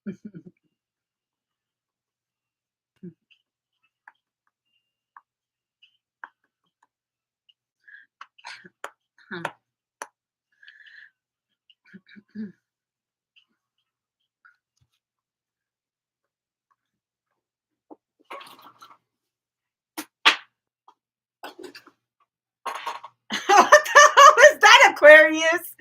What the hell is that, Aquarius?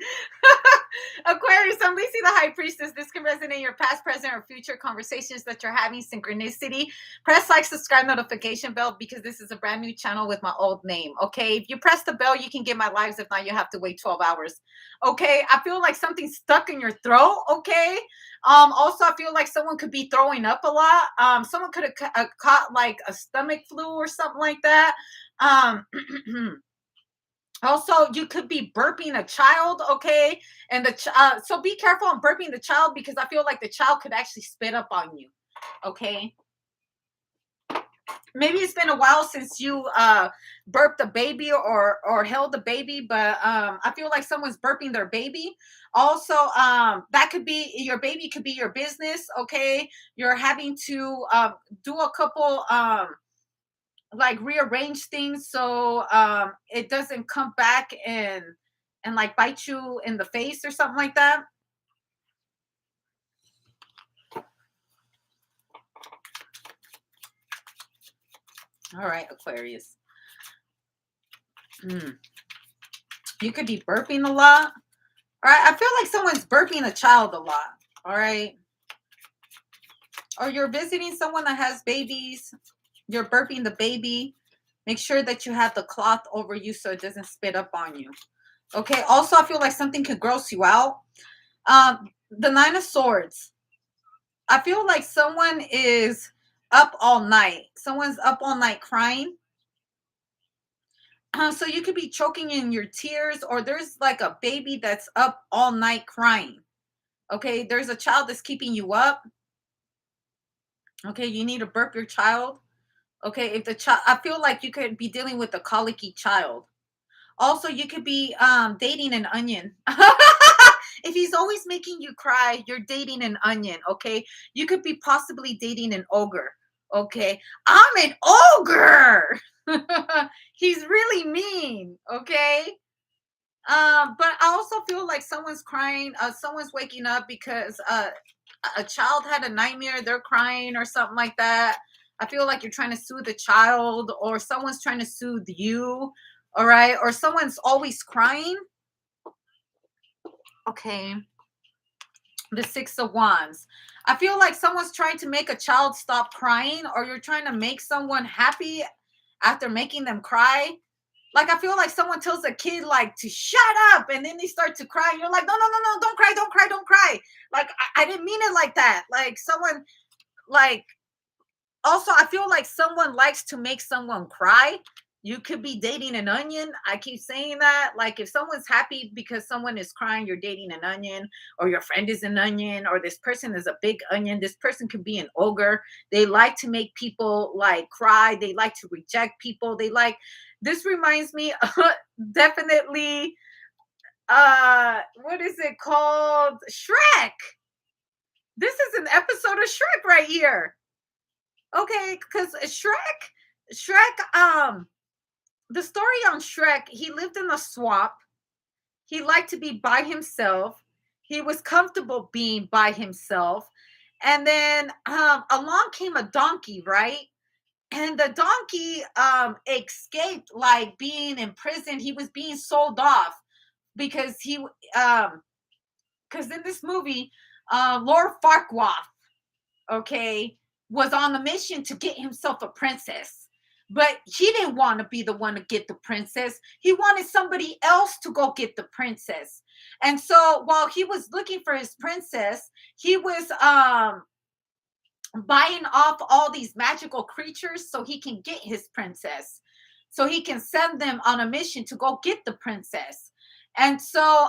Aquarius, I'm Lacey the High Priestess. This can resonate in your past, present, or future conversations that you're having. Synchronicity. Press like, subscribe, notification bell because this is a brand new channel with my old name. Okay. If you press the bell, you can get my lives. If not, you have to wait 12 hours. Okay. I feel like something's stuck in your throat. Okay. Also, I feel like someone could be throwing up a lot. Someone could have caught like a stomach flu or something like that. Um, Also, you could be burping a child, okay? And so be careful on burping the child because I feel like the child could actually spit up on you, okay? Maybe it's been a while since you burped a baby or held a baby, but I feel like someone's burping their baby. Also, that could be your baby, could be your business, okay? You're having to do a couple like rearrange things so it doesn't come back and like bite you in the face or something like that. All right, Aquarius. Mm. You could be burping a lot. All right, I feel like someone's burping a child a lot. All right. Or you're visiting someone that has babies. You're burping the baby. Make sure that you have the cloth over you so it doesn't spit up on you. Okay. Also, I feel like something could gross you out. The Nine of Swords. I feel like someone is up all night. Someone's up all night crying. So you could be choking in your tears, or there's like a baby that's up all night crying. Okay, there's a child that's keeping you up. Okay, you need to burp your child. Okay, if the child, I feel like you could be dealing with a colicky child. Also, you could be dating an onion. If he's always making you cry, you're dating an onion, okay? You could be possibly dating an ogre, okay? I'm an ogre. He's really mean, okay? But I also feel like someone's crying, someone's waking up because a child had a nightmare, they're crying or something like that. I feel like you're trying to soothe the child, or someone's trying to soothe you, all right? Or someone's always crying. Okay. The Six of Wands. I feel like someone's trying to make a child stop crying, or you're trying to make someone happy after making them cry. Like I feel like someone tells a kid like to shut up, and then they start to cry. You're like, no, no, no, no, don't cry, don't cry, don't cry. Like I didn't mean it like that. Like someone like also I feel like someone likes to make someone cry. You could be dating an onion. I keep saying that. Like if someone's happy because someone is crying, you're dating an onion, or your friend is an onion, or this person is a big onion. This person could be an ogre. They like to make people like cry. They like to reject people. They like this reminds me definitely what is it called? Shrek. This is an episode of Shrek right here. Okay, because Shrek, the story on Shrek, he lived in a swamp. He liked to be by himself. He was comfortable being by himself. And then along came a donkey, right? And the donkey escaped like being in prison. He was being sold off because because in this movie, Lord Farquaad, okay, was on a mission to get himself a princess. But he didn't want to be the one to get the princess. He wanted somebody else to go get the princess. And so while he was looking for his princess, he was buying off all these magical creatures so he can get his princess. So he can send them on a mission to go get the princess. And so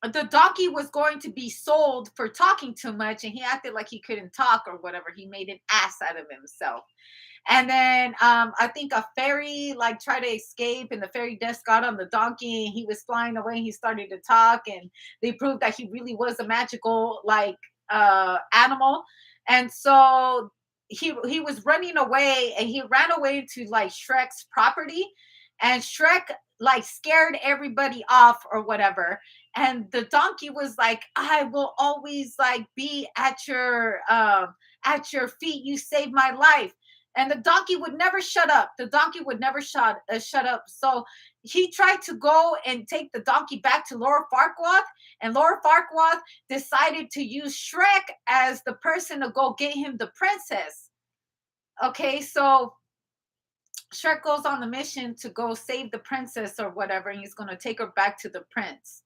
the donkey was going to be sold for talking too much, and he acted like he couldn't talk or whatever. He made an ass out of himself. And then I think a fairy like tried to escape, and the fairy dust got on the donkey, and he was flying away. He started to talk, and they proved that he really was a magical like animal, and so he was running away, and he ran away to like Shrek's property, and Shrek like scared everybody off or whatever. And the donkey was like, I will always like be at your feet. You saved my life. And the donkey would never shut up. The donkey would never shut up. So he tried to go and take the donkey back to Laura Farquaad, and Laura Farquaad decided to use Shrek as the person to go get him the princess. Okay, so Shrek goes on the mission to go save the princess or whatever, and he's going to take her back to the prince.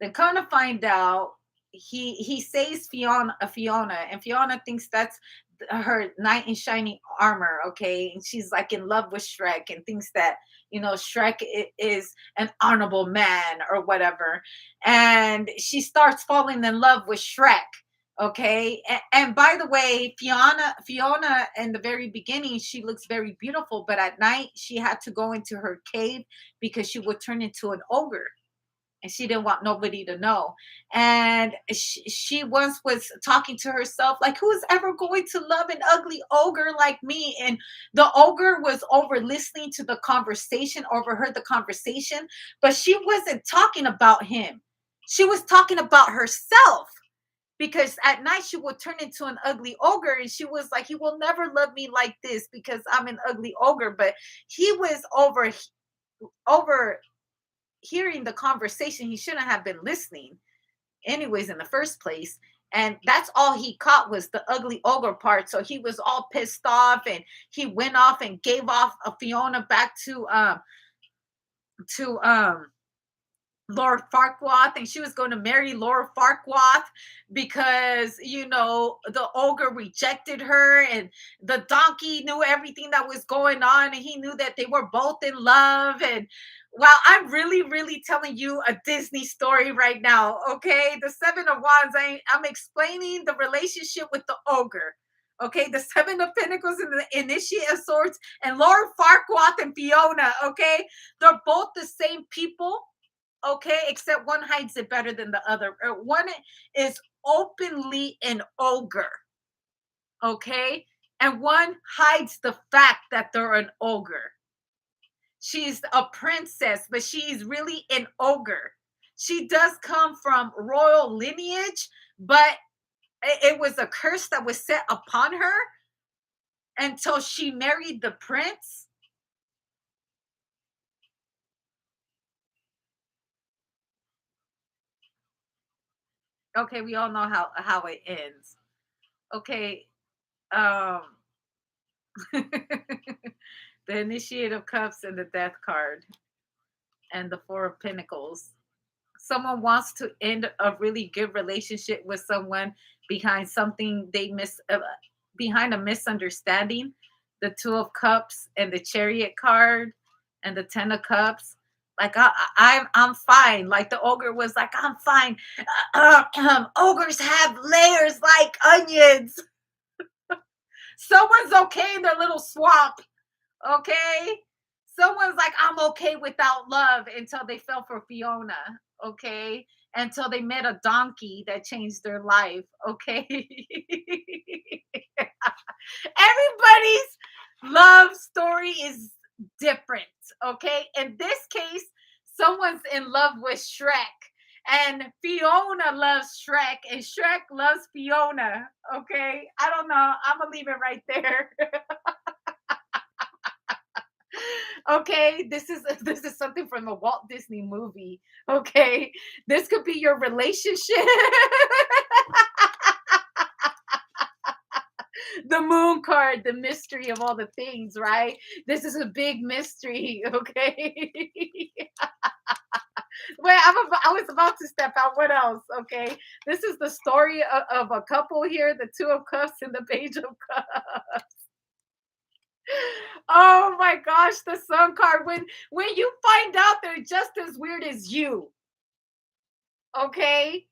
Then come to find out, he saves Fiona, and Fiona thinks that's her knight in shining armor. Okay, and she's like in love with Shrek and thinks that Shrek is an honorable man or whatever, and she starts falling in love with Shrek. Okay, and by the way, Fiona in the very beginning, she looks very beautiful, but at night she had to go into her cave because she would turn into an ogre, and she didn't want nobody to know. And she once was talking to herself like, who's ever going to love an ugly ogre like me? And the ogre was over listening to the conversation, overheard the conversation, but she wasn't talking about him. She was talking about herself, because at night she would turn into an ugly ogre, and she was like, he will never love me like this because I'm an ugly ogre. But he was over hearing the conversation. He shouldn't have been listening anyways in the first place, and that's all he caught was the ugly ogre part. So he was all pissed off, and he went off and gave off a Fiona back to Laura Farquaad, and she was going to marry Laura Farquaad because the ogre rejected her, and the donkey knew everything that was going on, and he knew that they were both in love. And wow, I'm really, really telling you a Disney story right now. Okay, the Seven of Wands. I'm explaining the relationship with the ogre. Okay, the Seven of Pentacles and the Initiate of Swords, and Laura Farquaad and Fiona. Okay, they're both the same people, okay, except one hides it better than the other. One is openly an ogre, okay, and one hides the fact that they're an ogre. She's a princess, but she's really an ogre. She does come from royal lineage, but it was a curse that was set upon her until she married the prince. Okay, we all know how it ends. Okay, um the Initiate of Cups and the Death card and the Four of Pentacles. Someone wants to end a really good relationship with someone behind something behind a misunderstanding. The Two of Cups and the Chariot card and the Ten of Cups. Like I'm fine. Like the ogre was like, I'm fine. Ogres have layers like onions. Someone's okay in their little swamp. Okay, someone's like, I'm okay without love until they fell for Fiona. Okay, until they met a donkey that changed their life. Okay. Everybody's love story is different. Okay, in this case, someone's in love with Shrek, and Fiona loves Shrek, and Shrek loves Fiona. Okay, I don't know, I'm gonna leave it right there. Okay, this is something from a Walt Disney movie. Okay, this could be your relationship. The Moon card, the mystery of all the things, right? This is a big mystery. Okay. Wait, I was about to step out. What else? Okay, this is the story of a couple here, the Two of Cups and the Page of Cups. Oh my gosh, the Sun card. When you find out they're just as weird as you, okay?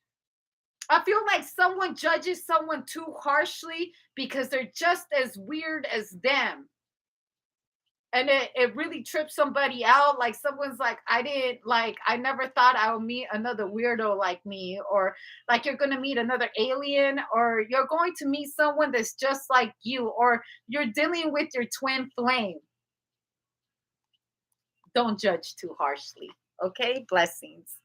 I feel like someone judges someone too harshly because they're just as weird as them. and it really trips somebody out. Like someone's like, I didn't like, I never thought I would meet another weirdo like me, or like you're gonna meet another alien, or you're going to meet someone that's just like you, or you're dealing with your twin flame. Don't judge too harshly. Okay, blessings.